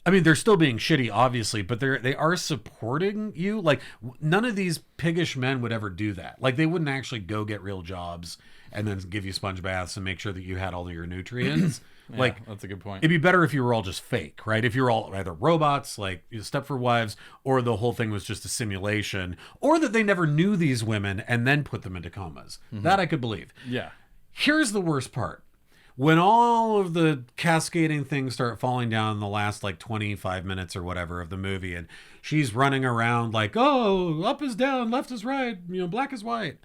I mean they're still being shitty obviously, but they are supporting you. Like none of these piggish men would ever do that. Like they wouldn't actually go get real jobs and then give you sponge baths and make sure that you had all of your nutrients. Yeah, like that's a good point. It'd be better if you were all just fake, right? If you're all either robots, like Stepford Wives, or the whole thing was just a simulation, or that they never knew these women and then put them into comas. That I could believe. Yeah. Here's the worst part. When all of the cascading things start falling down in the last like 25 minutes or whatever of the movie, and she's running around like, oh, up is down, left is right, black is white.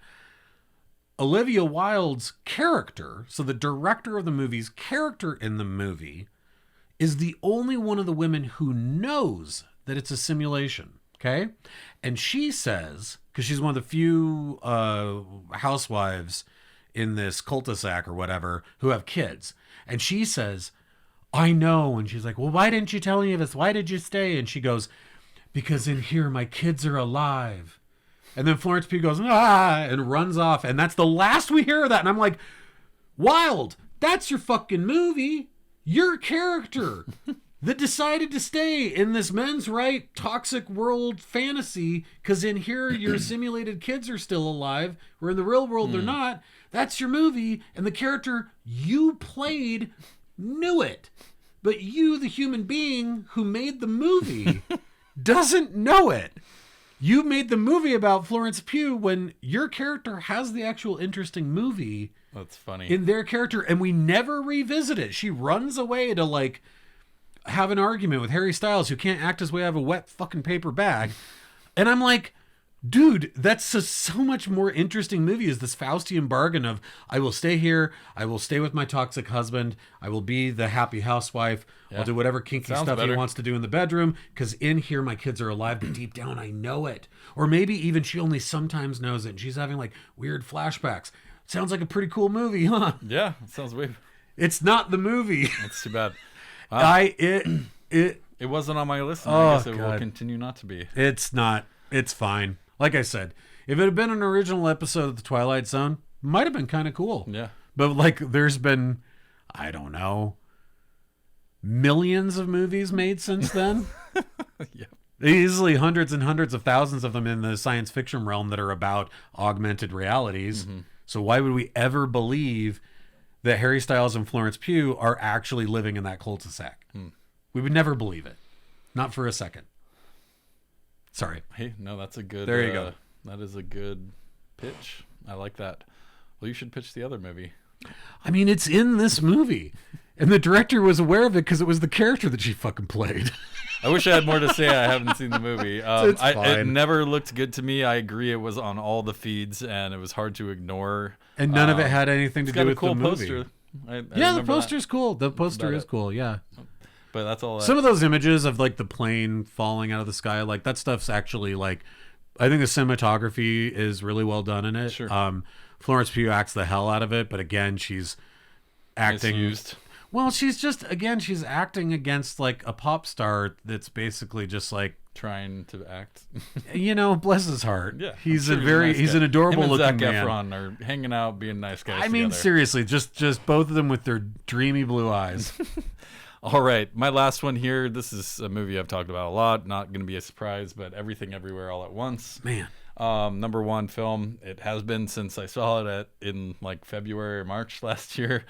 Olivia Wilde's character, so the director of the movie's character in the movie, is the only one of the women who knows that it's a simulation, okay? And she says, because she's one of the few housewives in this cul-de-sac or whatever who have kids, and she says, I know. And she's like, well, why didn't you tell any of us? Why did you stay? And she goes, because in here my kids are alive. And then Florence Pugh goes, and runs off. And that's the last we hear of that. And I'm like, Wild, that's your fucking movie. Your character that decided to stay in this men's right toxic world fantasy because in here your simulated kids are still alive, where in the real world they're not. That's your movie. And the character you played knew it. But you, the human being who made the movie, doesn't know it. You made the movie about Florence Pugh when your character has the actual interesting movie. That's funny. In their character, and we never revisit it. She runs away to like have an argument with Harry Styles, who can't act his way out of a wet fucking paper bag. And I'm like, Dude, that's so much more interesting movie is this Faustian bargain of I will stay here, I will stay with my toxic husband, I will be the happy housewife, I'll do whatever kinky stuff he wants to do in the bedroom, because in here my kids are alive, but deep down I know it. Or maybe even she only sometimes knows it and she's having like weird flashbacks. Sounds like a pretty cool movie, huh? Yeah, it sounds weird. It's not the movie. That's too bad. It wasn't on my list, and I guess it will continue not to be. It's not. It's fine. Like I said, if it had been an original episode of The Twilight Zone, might have been kind of cool. Yeah. But like there's been, I don't know, millions of movies made since then. Yeah. Easily hundreds and hundreds of thousands of them in the science fiction realm that are about augmented realities. Mm-hmm. So why would we ever believe that Harry Styles and Florence Pugh are actually living in that cul-de-sac? We would never believe it. Not for a second. Sorry. Hey, no, that's a good... There you go. That is a good pitch. I like that. Well, you should pitch the other movie. I mean, it's in this movie. And the director was aware of it because it was the character that she fucking played. I wish I had more to say. I haven't seen the movie. It's fine. It never looked good to me. I agree. It was on all the feeds, and it was hard to ignore. And none of it had anything to do with cool the movie. Poster. Yeah, the poster's cool. The poster is cool, yeah. But that's all. Some of those images of like the plane falling out of the sky, like that stuff's actually like, I think the cinematography is really well done in it. Sure. Florence Pugh acts the hell out of it, but again, she's acting. Misused. Well, she's acting against like a pop star that's basically just like trying to act. Bless his heart. Yeah, he's sure he's an adorable looking Zac man. Efron are hanging out, being nice guys. I mean, together. seriously, just both of them with their dreamy blue eyes. All right, my last one here. This is a movie I've talked about a lot. Not going to be a surprise, but Everything Everywhere All at Once. Man. Number one film. It has been since I saw it in like February or March last year.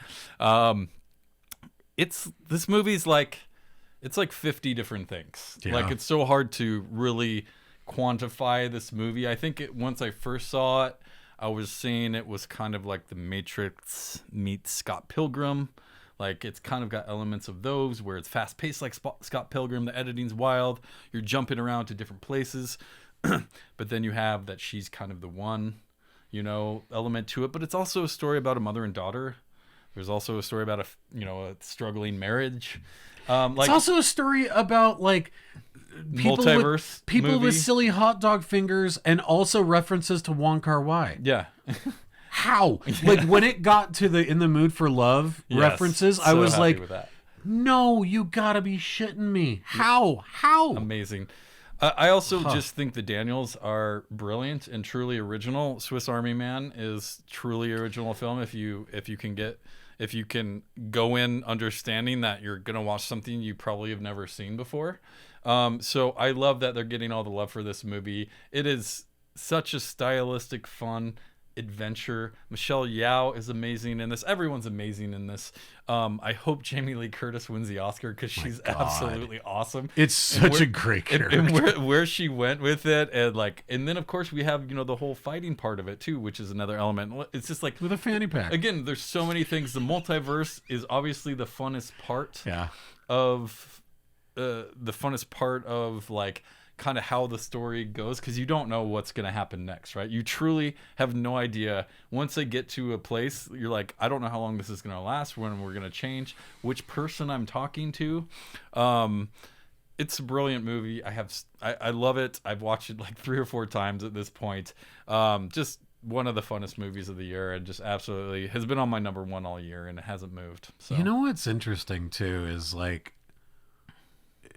This movie's like, it's like 50 different things. Yeah. Like it's so hard to really quantify this movie. I think once I first saw it, I was saying it was kind of like The Matrix meets Scott Pilgrim. Like it's kind of got elements of those where it's fast paced like Scott Pilgrim. The editing's wild. You're jumping around to different places. But then you have that she's kind of the one, element to it. But it's also a story about a mother and daughter. There's also a story about a struggling marriage. It's also a story about like people with silly hot dog fingers, and also references to Wong Kar-wai. Yeah. How? Like when it got to the In the Mood for Love references, I was like, no, you gotta be shitting me. How? Amazing. I also just think the Daniels are brilliant and truly original. Swiss Army Man is truly original film. If you can go in understanding that you're gonna watch something you probably have never seen before. So I love that they're getting all the love for this movie. It is such a stylistic, fun adventure. Michelle Yeoh is amazing in this. Everyone's amazing in this. I hope Jamie Lee Curtis wins the Oscar because she's absolutely awesome. It's such a great character. And where she went with it, and then of course we have the whole fighting part of it too, which is another element. It's just like with a fanny pack. Again, there's so many things. The multiverse is obviously the funnest part. Yeah. Of like kind of how the story goes, because you don't know what's going to happen next, right? You truly have no idea. Once they get to a place, you're like, I don't know how long this is going to last, when we're going to change, which person I'm talking to. It's a brilliant movie. I love it. I've watched it like 3 or 4 times at this point. Just one of the funnest movies of the year, and just absolutely has been on my number one all year, and it hasn't moved. So what's interesting too is like,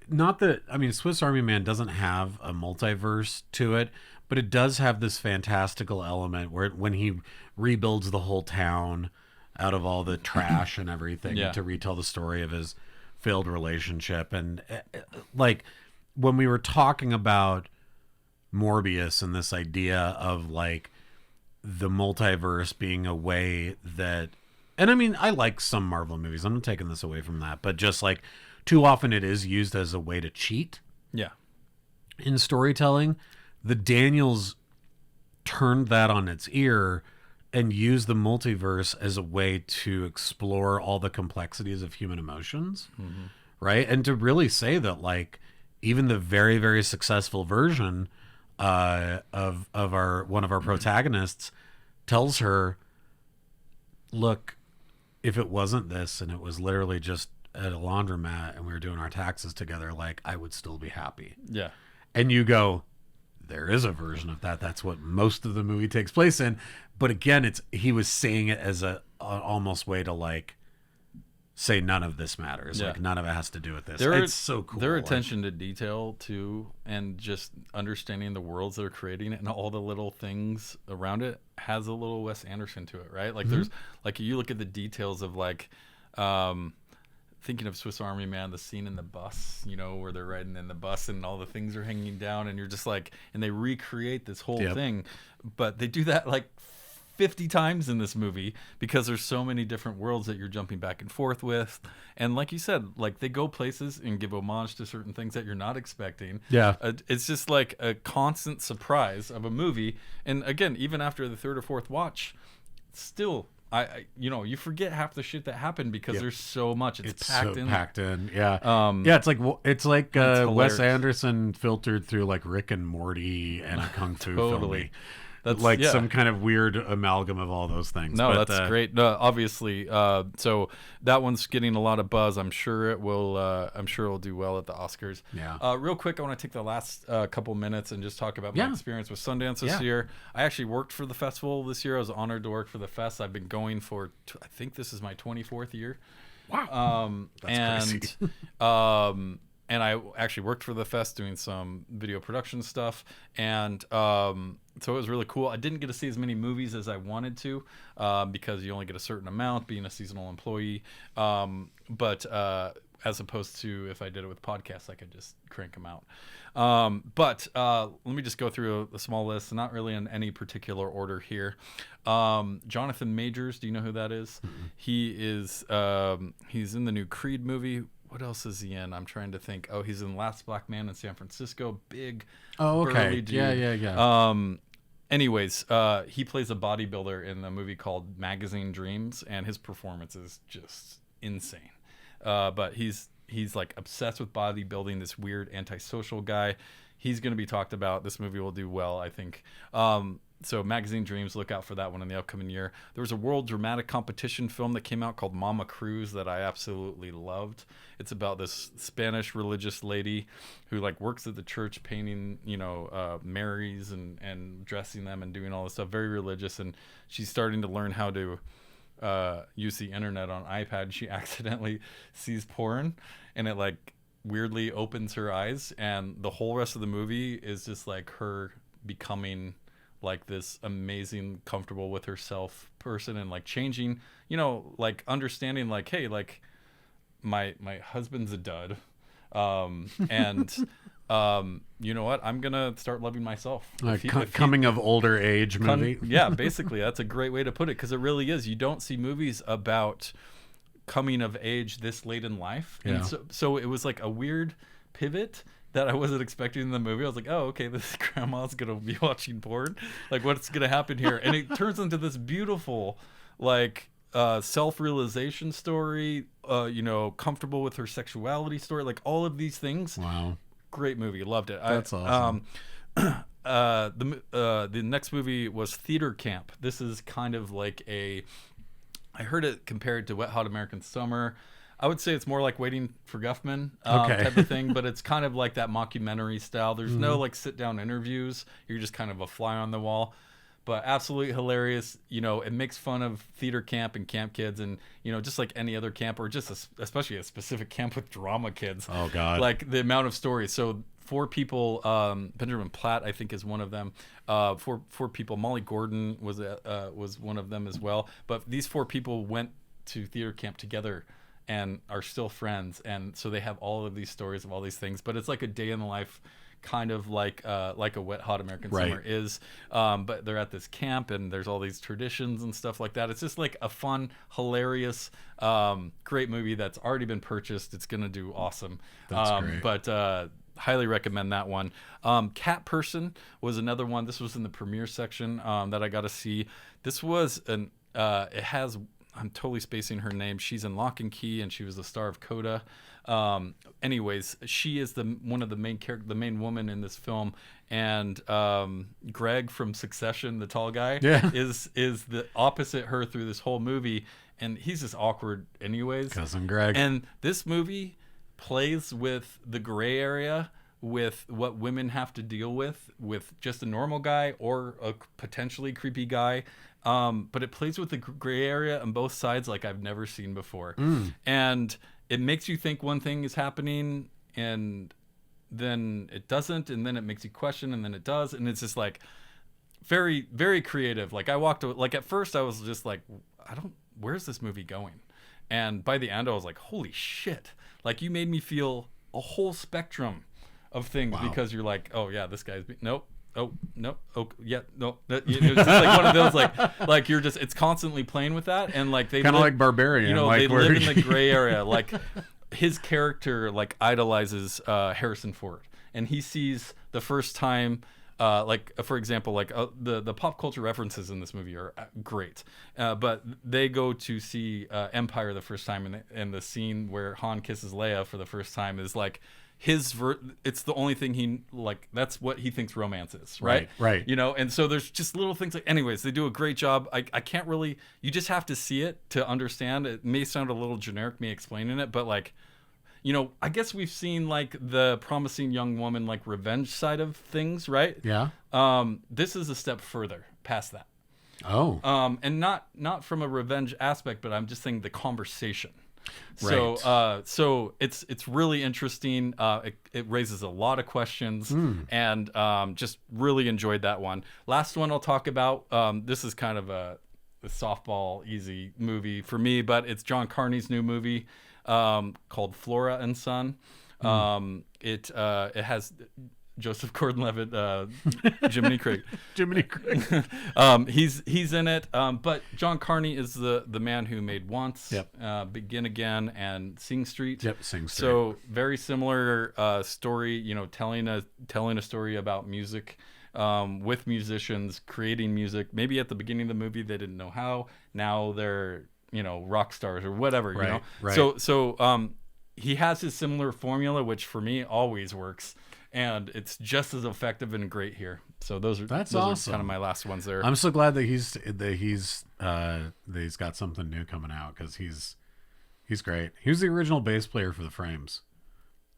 not that, I mean, Swiss Army Man doesn't have a multiverse to it, but it does have this fantastical element where when he rebuilds the whole town out of all the trash and everything to retell the story of his failed relationship. And like when we were talking about Morbius and this idea of like the multiverse being a way that, and I mean, I like some Marvel movies, I'm not taking this away from that, but just like, too often it is used as a way to cheat. Yeah. In storytelling, the Daniels turned that on its ear and used the multiverse as a way to explore all the complexities of human emotions. Mm-hmm. Right? And to really say that like even the very, very successful version of our one of our protagonists tells her, look, if it wasn't this and it was literally just at a laundromat and we were doing our taxes together, like, I would still be happy. Yeah. And you go, there is a version of that. That's what most of the movie takes place in. But again, he was saying it as a almost way to like say none of this matters. Yeah. Like none of it has to do with this. It's so cool. Their attention to detail too, and just understanding the worlds they're creating and all the little things around it has a little Wes Anderson to it, right? Like there's like you look at the details of like thinking of Swiss Army Man, the scene in the bus, you know, where they're riding in the bus and all the things are hanging down and you're just like, and they recreate this whole thing, but they do that like 50 times in this movie because there's so many different worlds that you're jumping back and forth with. And like you said, like they go places and give homage to certain things that you're not expecting. Yeah. It's just like a constant surprise of a movie. And again, even after the third or fourth watch, still, I you know, you forget half the shit that happened because there's so much. It's packed so in. packed in. Yeah. Yeah. It's like Wes hilarious. Anderson filtered through like Rick and Morty and a kung fu Totally. film. That's Like some kind of weird amalgam of all those things. No, But, that's great. No, obviously, so that one's getting a lot of buzz. I'm sure it will. I'm sure it'll do well at the Oscars. Yeah. Real quick, I want to take the last couple minutes and just talk about my Yeah. experience with Sundance this year. I actually worked for the festival this year. I was honored to work for the fest. I've been going for I think this is my 24th year. Wow. That's crazy. And I actually worked for the fest doing some video production stuff. And so it was really cool. I didn't get to see as many movies as I wanted to because you only get a certain amount being a seasonal employee. But as opposed to if I did it with podcasts, I could just crank them out. But let me just go through a small list, not really in any particular order here. Jonathan Majors, do you know who that is? Mm-hmm. He is he's in the new Creed movie. What else is he in? I'm trying to think. Oh, he's in Last Black Man in San Francisco. Big, burly dude. Yeah. Anyways, he plays a bodybuilder in a movie called Magazine Dreams, and his performance is just insane. But he's like obsessed with bodybuilding, this weird antisocial guy. He's going to be talked about. This movie will do well, I think. So Magazine Dreams, look out for that one in the upcoming year. There was a World Dramatic Competition film that came out called Mama Cruz that I absolutely loved. It's about this Spanish religious lady who like works at the church painting, you know, Marys and dressing them and doing all this stuff, very religious. And she's starting to learn how to use the internet on iPad. She accidentally sees porn and it like weirdly opens her eyes. And the whole rest of the movie is just like her becoming like this amazing, comfortable with herself person and like changing, you know, like understanding like, hey, like my husband's a dud. And you know what? I'm going to start loving myself. Coming of older age movie. Yeah, basically that's a great way to put it. 'Cause it really is. You don't see movies about coming of age this late in life. Yeah. And so it was like a weird pivot that I wasn't expecting in the movie. I was like, oh, okay, this grandma's going to be watching porn. Like, what's going to happen here? And it turns into this beautiful, like, self-realization story, you know, comfortable with her sexuality story, like all of these things. Wow. Great movie. Loved it. That's awesome. The next movie was Theater Camp. This is kind of like I heard it compared to Wet Hot American Summer. I would say it's more like Waiting for Guffman type of thing, but it's kind of like that mockumentary style. There's no like sit down interviews. You're just kind of a fly on the wall, but absolutely hilarious. You know, it makes fun of theater camp and camp kids, and you know, just like any other camp, or just especially a specific camp with drama kids. Oh God! Like the amount of stories. So 4 people, Benjamin Platt, I think, is one of them. 4 people. Molly Gordon was one of them as well. But these 4 people went to theater camp together and are still friends, and so they have all of these stories of all these things. But it's like a day in the life, kind of like a Wet Hot American Summer is. But they're at this camp, and there's all these traditions and stuff like that. It's just like a fun, hilarious, great movie that's already been purchased. It's gonna do awesome. That's great. But highly recommend that one. Cat Person was another one. This was in the premiere section that I got to see. This was it has I'm totally spacing her name. She's in Lock and Key, and she was the star of Coda. Anyways, she is one of the the main woman in this film, and Greg from Succession, the tall guy, is the opposite her through this whole movie, and he's just awkward anyways. Cousin Greg. And this movie plays with the gray area, with what women have to deal with just a normal guy or a potentially creepy guy. But it plays with the gray area on both sides like I've never seen before. And it makes you think one thing is happening and then it doesn't, and then it makes you question, and then it does. And it's just like very, very creative. Like at first I was just like, where's this movie going? And by the end I was like, holy shit. Like, you made me feel a whole spectrum of things. Wow. Because you're like, oh yeah, this guy's nope. Oh no! Oh yeah, no. It's just like one of those like you're just, it's constantly playing with that, and like they kind of like Barbarian. You know, like they live in the gray area. Like his character like idolizes Harrison Ford, and he sees the first time. For example, the pop culture references in this movie are great, but they go to see Empire the first time, and the scene where Han kisses Leia for the first time is like it's the only thing he like. That's what he thinks romance is, right? Right. You know, and so there's just little things like. Anyways, they do a great job. I can't really. You just have to see it to understand. It may sound a little generic me explaining it, but like. You know, I guess we've seen like the promising young woman like revenge side of things, right? Yeah. This is a step further past that. Oh. And not from a revenge aspect, but I'm just saying the conversation. Right. So it's really interesting. It raises a lot of questions, and just really enjoyed that one. Last one I'll talk about. This is kind of a softball easy movie for me, but it's John Carney's new movie. Called Flora and Son. It has Joseph Gordon-Levitt, Jiminy Crick. Jiminy Crick. He's in it. But John Carney is the man who made Once, Begin Again, and Sing Street. Yep, Sing Street. So very similar story. You know, telling a story about music. With musicians creating music. Maybe at the beginning of the movie they didn't know how. Now they're rock stars or whatever, you know? Right. So he has his similar formula, which for me always works, and it's just as effective and great here. So those are awesome. Kind of my last ones there. I'm so glad that he's got something new coming out, because he's great. He was the original bass player for the Frames.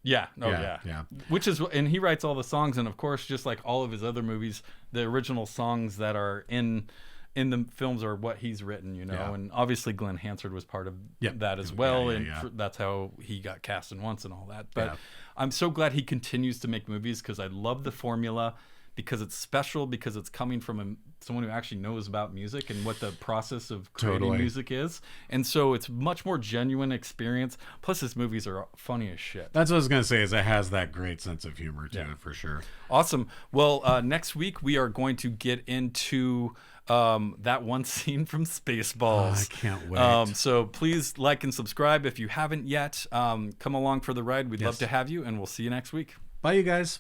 Yeah. Yeah. Which is, and he writes all the songs, and of course, just like all of his other movies, the original songs that are in the films are what he's written, and obviously Glenn Hansard was part of that as well, that's how he got cast in Once and all that. But I'm so glad he continues to make movies, because I love the formula, because it's special, because it's coming from someone who actually knows about music and what the process of creating music is, and so it's much more genuine experience. Plus, his movies are funny as shit. That's what I was gonna say. Is it has that great sense of humor to it, for sure. Awesome. Well, next week we are going to get into that one scene from Spaceballs. I can't wait. So please like and subscribe if you haven't yet. Come along for the ride. We'd love to have you, and we'll see you next week. Bye, you guys.